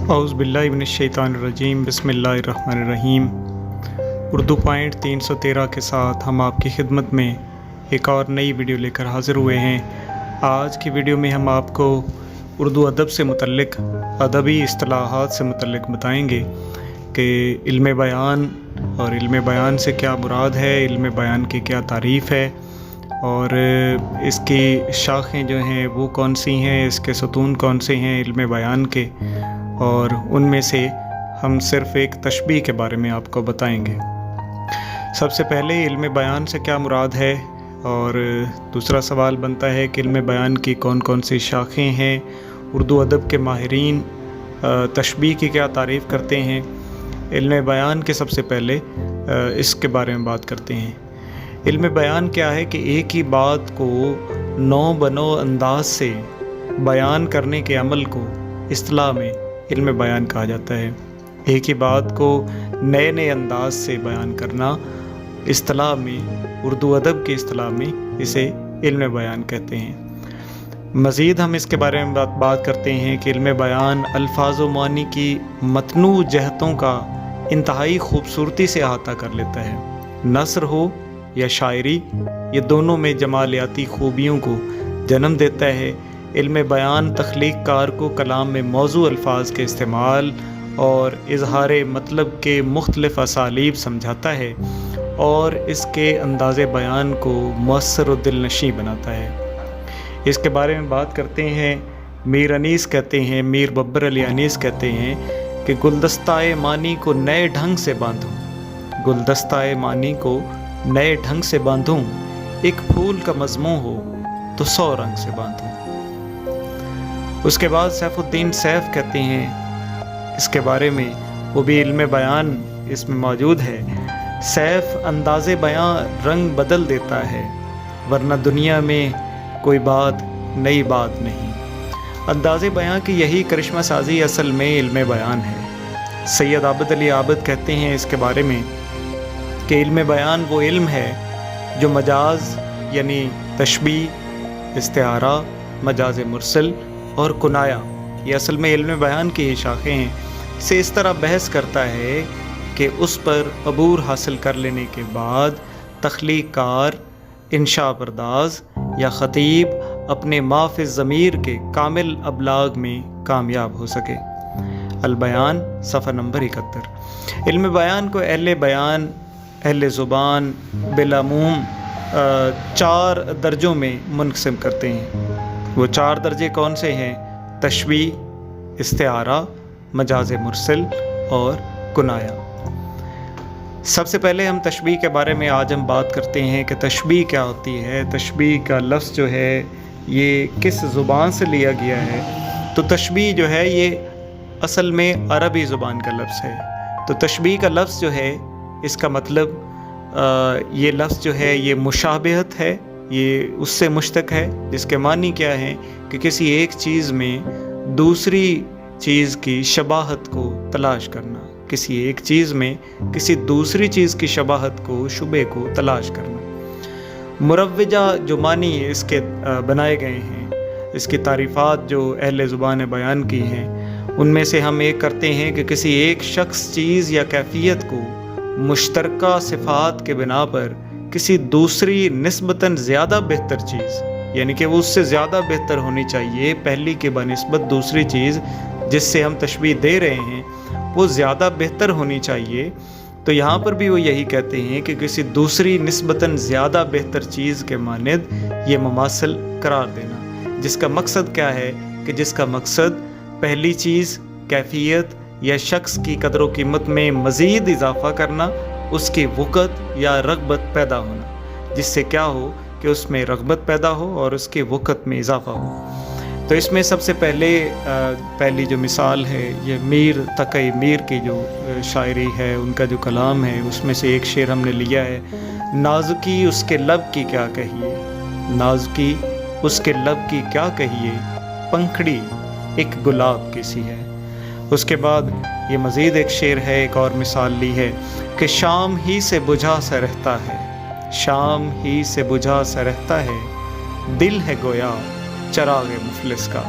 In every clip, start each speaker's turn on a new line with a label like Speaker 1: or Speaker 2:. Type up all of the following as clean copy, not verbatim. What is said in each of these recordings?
Speaker 1: औज़ु बिल्लाहि मिनश्शैतानिर्रजीम बिस्मिल्लाहिर्रहमानिर्रहीम। उर्दू पॉइंट 313 के साथ हम आपकी खिदमत में एक और नई वीडियो लेकर हाज़िर हुए हैं। आज की वीडियो में हम आपको उर्दू अदब से मुतल्लिक़ अदबी इस्तिलाहात से मुतल्लिक़ बताएंगे कि इल्म बयान और इल्म बयान से क्या मुराद है, इल्म बयान की क्या तारीफ़ है और इसकी शाखें जो हैं वो कौन सी हैं, इसके सतून कौन से हैं इल्म बयान के, और उनमें से हम सिर्फ़ एक तशबीह के बारे में आपको बताएंगे। सबसे पहले इल्म बयान से क्या मुराद है, और दूसरा सवाल बनता है कि इल्म बयान की कौन कौन सी शाखें हैं, उर्दू अदब के माहिरीन तशबीह की क्या तारीफ़ करते हैं। इल्म बयान के सबसे पहले इसके बारे में बात करते हैं। इल्म बयान क्या है कि एक ही बात को नौ बनो अंदाज से बयान करने के अमल को इस्तिलाह में इल्म बयान कहा जाता है। एक ही बात को नए नए अंदाज से बयान करना इस्तिलाह में, उर्दू अदब की इस्तिलाह में इसे इल्म बयान कहते हैं। मज़ीद हम इसके बारे में बात करते हैं कि इल्म बयान अल्फाज व मानी की मतनू जहतों का इंतहाई खूबसूरती से अहाता कर लेता है। नस्र हो या शायरी, ये दोनों में जमालियाती खूबियों को जन्म देता है। इल्म बयान तख्लीक कार को कलाम में मौजू अल्फाज के इस्तेमाल और इजहार मतलब के मुख्तलिफ़ असालीब समझाता है और इसके अंदाज़े बयान को मुअस्सर और दिलनशी बनाता है। इसके बारे में बात करते हैं। मीर अनीस कहते हैं, मीर बब्बर अली अनीस कहते हैं कि गुलदस्ताए मानी को नए ढंग से बांधूं, गुलदस्ताए मानी को नए ढंग से बांधूं, एक फूल का मजमू हो तो 100 रंग से बांधूं। उसके बाद सैफुद्दीन सैफ कहते हैं इसके बारे में, वो भी इल्म बयान इसमें मौजूद है। सैफ अंदाज़े बयां रंग बदल देता है, वरना दुनिया में कोई बात नई बात नहीं। अंदाज़े बयां की यही करिश्मा साजी असल में इल्म बयान है। सैयद आबिद अली आबिद कहते हैं इसके बारे में कि इल्म बयान वो इल्म है जो मजाज यानी तशबीह, इस्तिआरा, मजाज मुरसल और कुनाया, ये असल में इल्म बयान की ही शाखें हैं, से इस तरह बहस करता है कि उस पर अबूर हासिल कर लेने के बाद तख्लीक कार, इंशा परदाज या ख़तीब अपने माफ़िज़ ज़मीर के कामिल अबलाग में कामयाब हो सके। अल बयान सफ़ा नंबर 71। इल्म बयान को अहले बयान, अहले ज़ुबान बिलामूम 4 दर्जों में मुनक़सिम करते हैं। वो 4 दर्जे कौन से हैं? तशबीह, इस्तिआरा, मजाज मुरसल और कुनाया। सबसे पहले हम तशबीह के बारे में आज हम बात करते हैं कि तशबीह क्या होती है। तशबीह का लफ्ज़ जो है ये किस ज़ुबान से लिया गया है? तो तशबीह जो है ये असल में अरबी ज़ुबान का लफ्ज़ है। तो तशबीह का लफ्ज़ जो है इसका मतलब ये लफ्ज़ जो है ये मुशाबहत है, ये उससे मुश्तक है, जिसके मानी क्या है कि किसी एक चीज़ में दूसरी चीज़ की शबाहत को तलाश करना, किसी एक चीज़ में किसी दूसरी चीज़ की शबाहत को, शुबे को तलाश करना। मुरव्वजा जो मानी इसके बनाए गए हैं, इसकी तारीफ़ात जो अहले ज़ुबान बयान की हैं, उनमें से हम एक करते हैं कि किसी एक शख्स, चीज़ या कैफियत को मुश्तरका सिफ़ात के बिना पर किसी दूसरी निस्बतन ज़्यादा बेहतर चीज़, यानी कि वो उससे ज़्यादा बेहतर होनी चाहिए पहली के बनिस्बत दूसरी चीज़ जिससे हम तशबीह दे रहे हैं वो ज़्यादा बेहतर होनी चाहिए। तो यहाँ पर भी वो यही कहते हैं कि किसी दूसरी निस्बतन ज़्यादा बेहतर चीज़ के मानिद ये मुमासिल करार देना, जिसका मकसद क्या है कि जिसका मकसद पहली चीज़, कैफियत या शख्स की कदर व कीमत में मज़ीद इजाफ़ा करना, उसकी वक़्त या रग़बत पैदा होना, जिससे क्या हो कि उसमें रग़बत पैदा हो और उसकी वक़्त में इजाफ़ा हो। तो इसमें सबसे पहली जो मिसाल है ये मीर तक़ी मीर की जो शायरी है, उनका जो कलाम है, उसमें से एक शेर हमने लिया है। नाजुकी उसके लब की क्या कहिए, नाजुकी उसके लब की क्या कहिए, पंखड़ी एक गुलाब की सी है। उसके बाद ये मज़ीद एक शेर है, एक और मिसाल ली है कि शाम ही से बुझा सा रहता है, शाम ही से बुझा सा रहता है, दिल है गोया चराग़ मुफलिस का।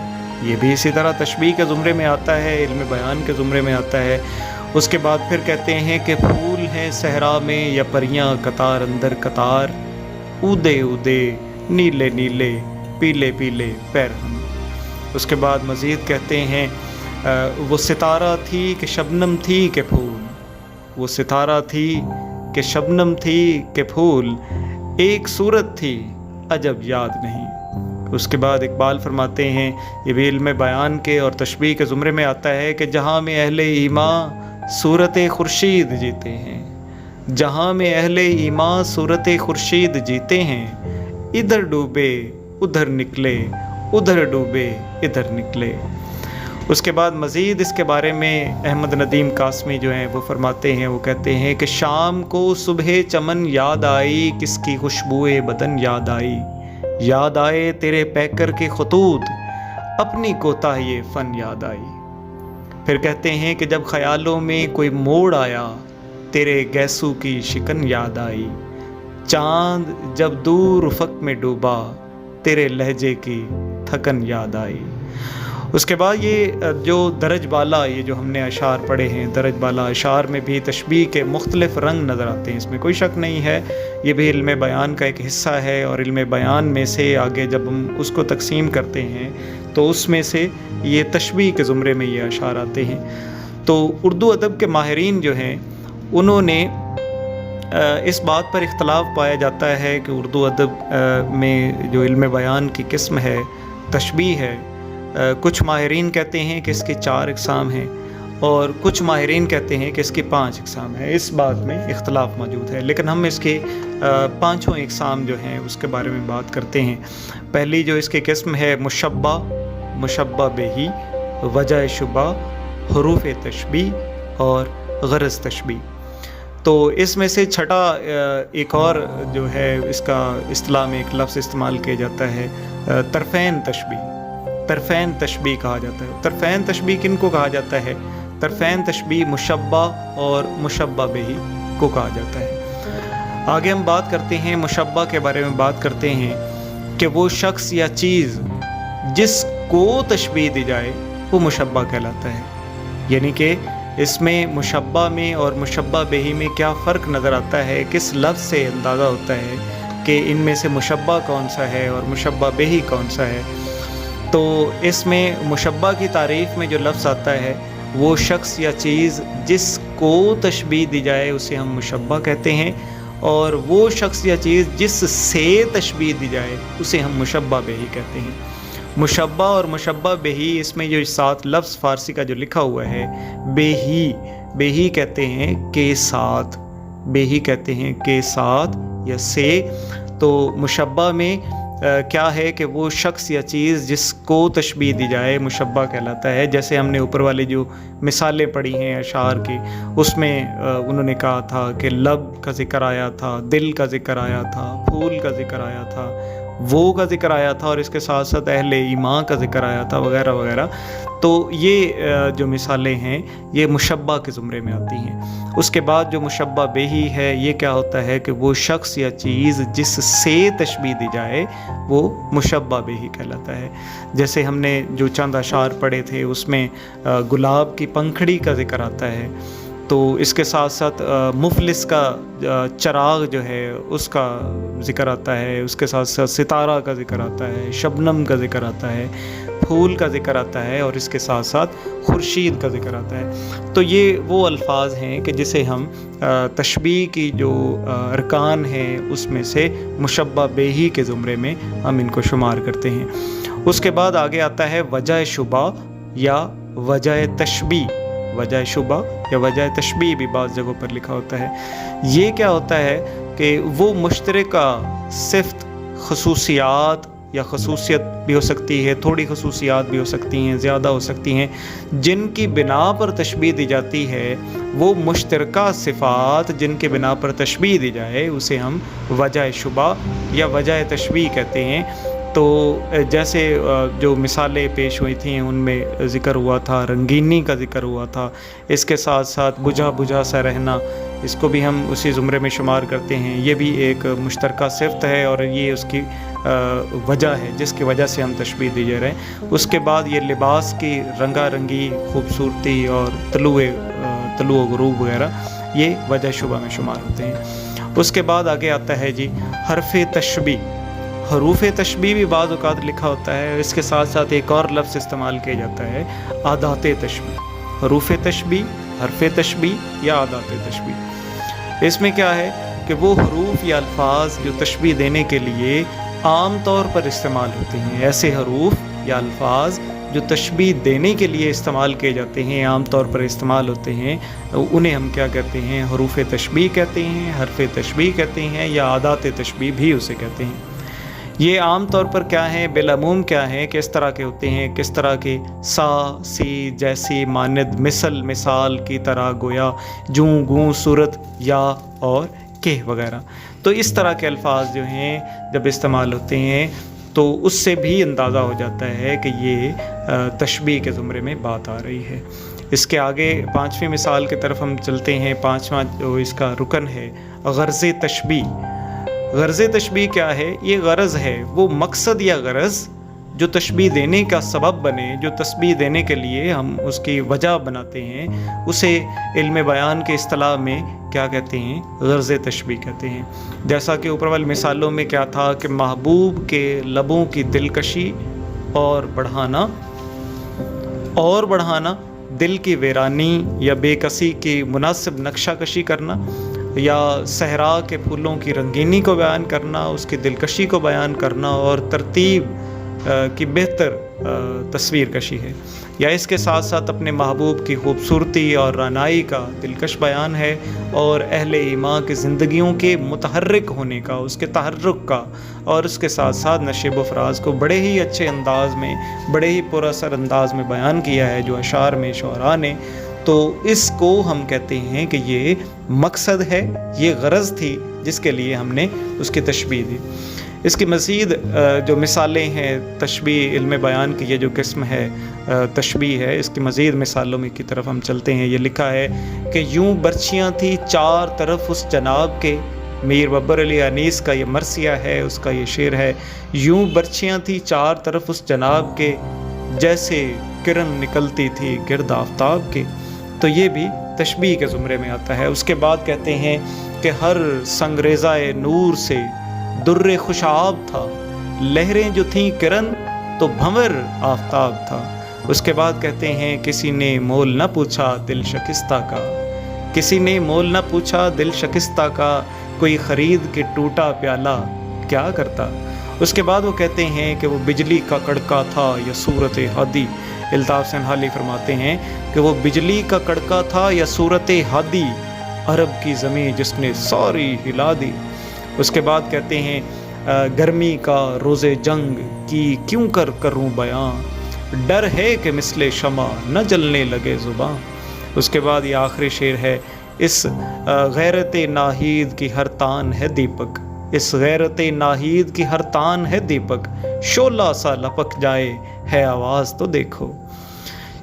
Speaker 1: ये भी इसी तरह तशबीह के ज़ुमरे में आता है, इल्म बयान के ज़ुमरे में आता है। उसके बाद फिर कहते हैं कि फूल हैं सहरा में या परियां कतार अंदर कतार, उदे उदे नीले नीले पीले पीले पैर हम। उसके बाद मज़ीद कहते हैं वो सितारा थी कि शबनम थी कि फूल, वो सितारा थी कि शबनम थी कि फूल, एक सूरत थी अजब याद नहीं। उसके बाद इकबाल फरमाते हैं, ये भी इल्म बयान के और तशबीह के ज़ुमरे में आता है कि जहाँ में अहले ईमान सूरत खुर्शीद जीते हैं, जहाँ में अहले ईमान सूरत खुर्शीद जीते हैं, इधर डूबे उधर निकले, उधर डूबे इधर निकले। उसके बाद मज़ीद इसके बारे में अहमद नदीम कासमी जो हैं वो फरमाते हैं, वो कहते हैं कि शाम को सुबह चमन याद आई, किसकी खुशबुए बदन याद आई, याद आए तेरे पैकर के खतूत, अपनी कोताही फ़न याद आई। फिर कहते हैं कि जब ख़यालों में कोई मोड़ आया, तेरे गैसू की शिकन याद आई, चाँद जब दूर उफ़क़ में डूबा, तेरे लहजे की थकन याद आई। उसके बाद ये जो दरज बाला, ये जो हमने अशार पढ़े हैं, दरज बाला अशार में भी तशबीह के मुख्तलिफ़ रंग नज़र आते हैं, इसमें कोई शक नहीं है। ये भी इल्म बयान का एक हिस्सा है और इल्म बयान में से आगे जब हम उसको तकसीम करते हैं तो उसमें से ये तशबीह के ज़ुमरे में ये अशार आते हैं। तो उर्दू अदब के माहिरीन जो हैं उन्होंने इस बात पर इख्तलाफ पाया जाता है कि उर्दू अदब में जो इल्म बयान की किस्म है तशबीह है, कुछ माहिरीन कहते हैं कि इसके 4 इक़साम हैं और कुछ माहिरीन कहते हैं कि इसके 5 इक़साम हैं। इस बात में इख्तलाफ मौजूद है, लेकिन हम इसके 5 इक़साम जो हैं उसके बारे में बात करते हैं। पहली जो इसकी किस्म है मुशब्बा, मुशब्बा बेही, वजह शुबा, हरूफ तशबीह और गरज़ तशबीह। तो इसमें से छठा एक और जो है इसका इस्तिलाह में एक लफ्ज़ इस्तेमाल किया जाता है तरफ़ैन तशबीह। तरफ़ैन तशबीह कहा जाता है। तरफ़ैन तशबीह किन को कहा जाता है? तरफ़ैन तशबीह मुशब्बा और मुशब्बा बिही को कहा जाता है। आगे हम बात करते हैं मुशब्बा के बारे में बात करते हैं कि वो शख्स या चीज़ जिसको तशबीह दी जाए वो मुशब्बा कहलाता है। यानी कि इसमें मुशब्बा में और मुशब्बा बिही में क्या फ़र्क नज़र आता है, किस लफ्ज़ से अंदाज़ा होता है कि इनमें से मुशब्बा कौन सा है और मुशब्बा बिही कौन सा है। तो इसमें मुशब्बा की तारीफ़ में जो लफ्ज़ आता है वो शख्स या चीज़ जिसको तशबीह दी जाए उसे हम मुशब्बा कहते हैं, और वो शख्स या चीज़ जिससे तशबीह दी जाए उसे हम मुशब्बा बिही कहते हैं। मुशब्बा और मुशब्बा बिही, इसमें जो 7 लफ्ज़ फ़ारसी का जो लिखा हुआ है, बेही, बेही कहते हैं के साथ, बेही कहते हैं के साथ या से। तो मुशब्बा में क्या है कि वो शख्स या चीज़ जिसको तशबीह दी जाए मुशब्बा कहलाता है। जैसे हमने ऊपर वाली जो मिसालें पढ़ी हैं अशार की, उसमें उन्होंने कहा था कि लब का ज़िक्र आया था, दिल का ज़िक्र आया था, फूल का ज़िक्र आया था, वो का ज़िक्र आया था और इसके साथ साथ अहले ईमान का ज़िक्र आया था वगैरह वगैरह। तो ये जो मिसालें हैं ये मुशब्बा के ज़ुमरे में आती हैं। उसके बाद जो मुशब्बा बिही है, ये क्या होता है कि वो शख्स या चीज़ जिससे तशबीह दी जाए वो मुशब्बा बिही कहलाता है। जैसे हमने जो चंद अशार पढ़े थे उसमें गुलाब की पंखड़ी का ज़िक्र आता है, तो इसके साथ साथ मुफलिस का चराग जो है उसका ज़िक्र आता है, उसके साथ साथ सितारा का ज़िक्र आता है, शबनम का ज़िक्र आता है, फूल का ज़िक्र आता है और इसके साथ साथ खुर्शीद का ज़िक्र आता है। तो ये वो अल्फाज हैं कि जिसे हम तशबीह की जो अरकान हैं उसमें से मुशब्बा बिही के ज़ुमरे में हम इनको शुमार करते हैं। उसके बाद आगे आता है वजह शुबा या वजह तशबीह। वजह शुबा या वजह तशबीह भी बाज़ जगहों पर लिखा होता है। ये क्या होता है कि वो मुश्तरका सिफ़त, खसूसियात या खसूसियत भी हो सकती है, थोड़ी खसूसियात भी हो सकती हैं, ज़्यादा हो सकती हैं, जिनकी बिना पर तशबीह दी जाती है, वो मुश्तरका सिफ़ात जिनके बिना पर तशबीह दी जाए उसे हम वजह शुबा या वजह तशबीह कहते हैं। तो जैसे जो मिसालें पेश हुई थी उनमें ज़िक्र हुआ था रंगीनी का ज़िक्र हुआ था, इसके साथ साथ बुझा बुझा सा रहना, اس کو بھی ہم اسی زمرے میں شمار کرتے ہیں. یہ بھی ایک مشترکہ صفت ہے اور یہ اس کی وجہ ہے جس کی وجہ سے ہم تشبیہ دیے رہے ہیں. اس کے بعد یہ لباس کی رنگا رنگی خوبصورتی اور طلوع و غروب وغیرہ یہ وجہ شبہ میں شمار ہوتے ہیں. اس کے بعد آگے آتا ہے جی حرف تشبیہ. حروف تشبیہ بھی بعض اوقات لکھا ہوتا ہے. اس کے ساتھ ساتھ ایک اور لفظ استعمال کیا جاتا ہے عادات تشبیہ. حروف تشبیہ، حرف تشبیہ یا عادات تشبیہ. اس میں کیا ہے کہ وہ حروف یا الفاظ جو تشبیہ دینے کے لیے عام طور پر استعمال ہوتے ہیں. ایسے حروف یا الفاظ جو تشبیہ دینے کے لیے استعمال کیے جاتے ہیں، عام طور پر استعمال ہوتے ہیں، انہیں ہم کیا کہتے ہیں؟ حروف تشبیہ کہتے ہیں، حرف تشبیہ کہتے ہیں یا عادات تشبیہ بھی اسے کہتے ہیں. یہ عام طور پر کیا ہیں؟ بالعموم کیا ہیں؟ کس طرح کے ہوتے ہیں؟ کس طرح کے؟ سا، سی، جیسی، مانند، مثل، مثال کی طرح، گویا، جوں، گوں، صورت، یا اور کہ وغیرہ. تو اس طرح کے الفاظ جو ہیں جب استعمال ہوتے ہیں تو اس سے بھی اندازہ ہو جاتا ہے کہ یہ تشبیہ کے زمرے میں بات آ رہی ہے. اس کے آگے 5ویں مثال کی طرف ہم چلتے ہیں. 5واں جو اس کا رکن ہے غرض تشبیہ. غرض تشبیہ کیا ہے؟ یہ غرض ہے، وہ مقصد یا غرض جو تشبیہ دینے کا سبب بنے، جو تشبیہ دینے کے لیے ہم اس کی وجہ بناتے ہیں، اسے علم بیان کے اصطلاح میں کیا کہتے ہیں؟ غرض تشبیہ کہتے ہیں. جیسا کہ اوپر والی مثالوں میں کیا تھا کہ محبوب کے لبوں کی دلکشی اور بڑھانا، دل کی ویرانی یا بے کسی کی مناسب نقشہ کشی کرنا، یا صحرا کے پھولوں کی رنگینی کو بیان کرنا، اس کی دلکشی کو بیان کرنا اور ترتیب کی بہتر تصویر کشی ہے. یا اس کے ساتھ ساتھ اپنے محبوب کی خوبصورتی اور رعنائی کا دلکش بیان ہے، اور اہل ایمان کی زندگیوں کے متحرک ہونے کا، اس کے تحرک کا، اور اس کے ساتھ ساتھ نشیب و فراز کو بڑے ہی اچھے انداز میں، بڑے ہی پر اثر انداز میں بیان کیا ہے جو اشعار میں شعراء نے. تو اس کو ہم کہتے ہیں کہ یہ مقصد ہے، یہ غرض تھی جس کے لیے ہم نے اس کی تشبیہ دی. اس کی مزید جو مثالیں ہیں تشبیہ علم بیان کی، یہ جو قسم ہے تشبیہ ہے، اس کی مزید مثالوں میں کی طرف ہم چلتے ہیں. یہ لکھا ہے کہ یوں برچیاں تھی چار طرف اس جناب کے. میر ببر علی انیس کا یہ مرثیہ ہے، اس کا یہ شعر ہے. یوں برچیاں تھی چار طرف اس جناب کے، جیسے کرن نکلتی تھی گرد آفتاب کے. تو یہ بھی تشبیہ کے زمرے میں آتا ہے. اس کے بعد کہتے ہیں کہ ہر سنگریزہ نور سے در خوشاب تھا، لہریں جو تھیں کرن تو بھنور آفتاب تھا. اس کے بعد کہتے ہیں کسی نے مول نہ پوچھا دل شکستہ کا، کسی نے مول نہ پوچھا دل شکستہ کا، کوئی خرید کے ٹوٹا پیالہ کیا کرتا. اس کے بعد وہ کہتے ہیں کہ وہ بجلی کا کڑکا تھا یا صورت ہادی. الطاف سنہالی فرماتے ہیں کہ وہ بجلی کا کڑکا تھا یا صورت ہادی، عرب کی زمین جس نے ساری ہلا دی. اس کے بعد کہتے ہیں گرمی کا روز جنگ کی کیوں کروں بیاں، ڈر ہے کہ مثل شمع نہ جلنے لگے زباں. اس کے بعد یہ آخری شعر ہے اس غیرت ناہید کی ہر تان ہے دیپک، اس غیرت ناہید کی ہر تان ہے دیپک، شعلہ سا لپک جائے ہے آواز تو دیکھو.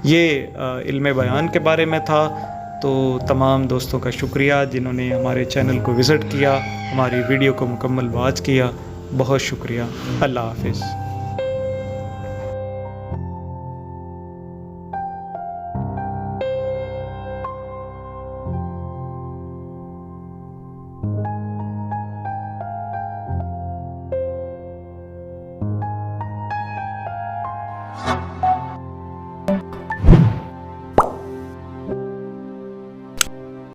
Speaker 1: یہ علم بیان کے بارے میں تھا. تو تمام دوستوں کا شکریہ جنہوں نے ہمارے چینل کو وزٹ کیا، ہماری ویڈیو کو مکمل واچ کیا. بہت شکریہ. اللہ حافظ.